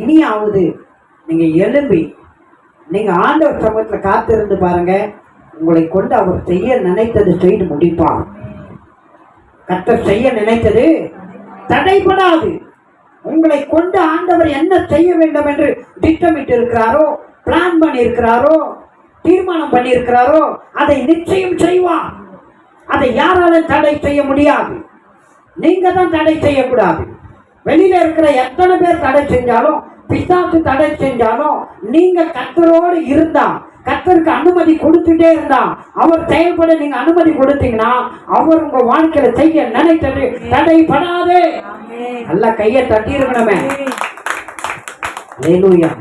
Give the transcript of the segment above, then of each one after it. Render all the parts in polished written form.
இனியாவது நீங்க எழும்பி நீங்க ஆண்டவர் சமூகத்தில் காத்திருந்து பாருங்க. உங்களை கொண்டு அவர் செய்ய நினைத்தது செய்து முடிப்பார். கர்த்தர் செய்ய நினைத்தது தடைபடாது. உங்களை கொண்டு ஆண்டவர் என்ன செய்ய வேண்டும் என்று திட்டமிட்டு இருக்கிறாரோ, பிளான் பண்ணி இருக்கிறாரோ, தீர்மானம் பண்ணி இருக்கிறாரோ, அதை நிச்சயம் செய்வார். அதை யாராலும் தடை செய்ய முடியாது. நீங்க தான் தடை செய்யக்கூடாது. வெளியில இருக்கிற எத்தனை பேர் தடை செஞ்சாலும், பிசாசு தடை செஞ்சாலும், நீங்க கர்த்தரோடு இருந்தா, கர்த்தருக்கு அனுமதி கொடுத்துட்டே இருந்தா, அவர் செயல்பட நீங்க அனுமதி கொடுத்தீங்கன்னா அவர் உங்க வாழ்க்கையில செய்ய நினைத்தது தடைபடாது. நல்லா கையை தட்டி இருக்கணுமே. அல்லேலூயா.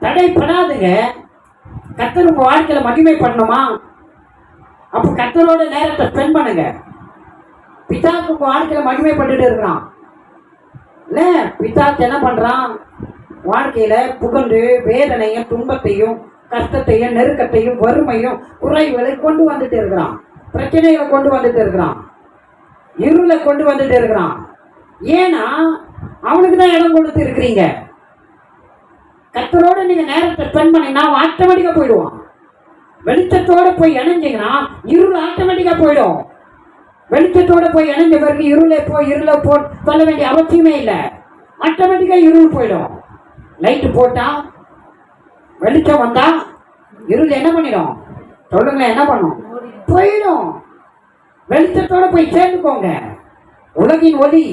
தடைபடாதுங்க. கர்த்தர் உங்க வாழ்க்கையில மகிமை பண்ணணுமா? அப்ப கர்த்தரோட நேரத்தை ஸ்பெண்ட் பண்ணுங்க. பிதாக்கு உங்க வாழ்க்கையில மகிமை பண்ணிட்டு இருக்கிறான் இல்ல? பிதாக்கு என்ன பண்றான்? வாழ்க்கையில புகழ்ந்து வேதனையும் துன்பத்தையும் கஷ்டத்தையும் நெருக்கத்தையும் வறுமையும் குறைகளை கொண்டு வந்துட்டு இருக்கிறான். பிரச்சனைகளை கொண்டு வந்துட்டு இருக்கிறான். இருளை கொண்டு வந்துட்டு இருக்கிறான். ஏன்னா அவனுக்கு தான் இடம் கொடுத்து இருக்கிறீங்க. கர்த்தரோட நீங்க நேரத்தை ஸ்பெண்ட் பண்ணீங்கன்னா ஆட்டோமேட்டிக்கா போயிடுவான். வெளிச்சத்தோட போய் இணைஞ்சிங்கன்னா இருள் ஆட்டோமேட்டிக்கா போயிடும். வெளிச்சத்தோட போய் இணைஞ்ச பிறகு இருளை போ சொல்ல வேண்டிய அவசியமே இல்லை. ஆட்டோமேட்டிக்கா இருள் போயிடும். லைட்டு போட்டா வெளிச்சம் வந்தா இருள் என்ன பண்ணிடும்? சொல்லுங்களேன், என்ன பண்ணும்? போயிடும். வெளிச்சத்தோட போய் சேர்ந்துக்கோங்க. உலகின் ஒளி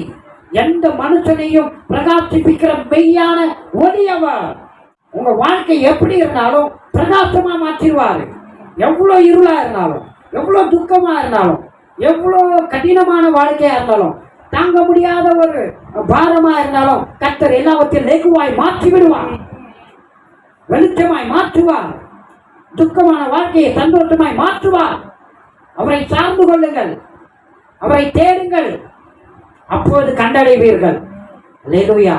எந்த மனுஷனையும் பிரகாசிப்பிக்கிற மெய்யான ஒளி அவர். உங்க வாழ்க்கை எப்படி இருந்தாலும் பிரகாசமா மாற்றிடுவாரு. எவ்வளவு இருளா இருந்தாலும், எவ்வளவு துக்கமா இருந்தாலும், எவ்வளவு கடினமான வாழ்க்கையா இருந்தாலும், தாங்க முடியாத ஒரு பாரமா இருந்தாலும் கர்த்தர் எல்லாவற்றையும் லெகுவாய் மாற்றி விடுவார். வெளிச்சமாய் மாற்றுவார். துக்கமான வாழ்க்கையை சந்தோஷமாய் மாற்றுவார். அவரை சார்ந்து கொள்ளுங்கள். அவரை தேடுங்கள். அப்போது கண்டடைவீர்கள். அல்லேலூயா.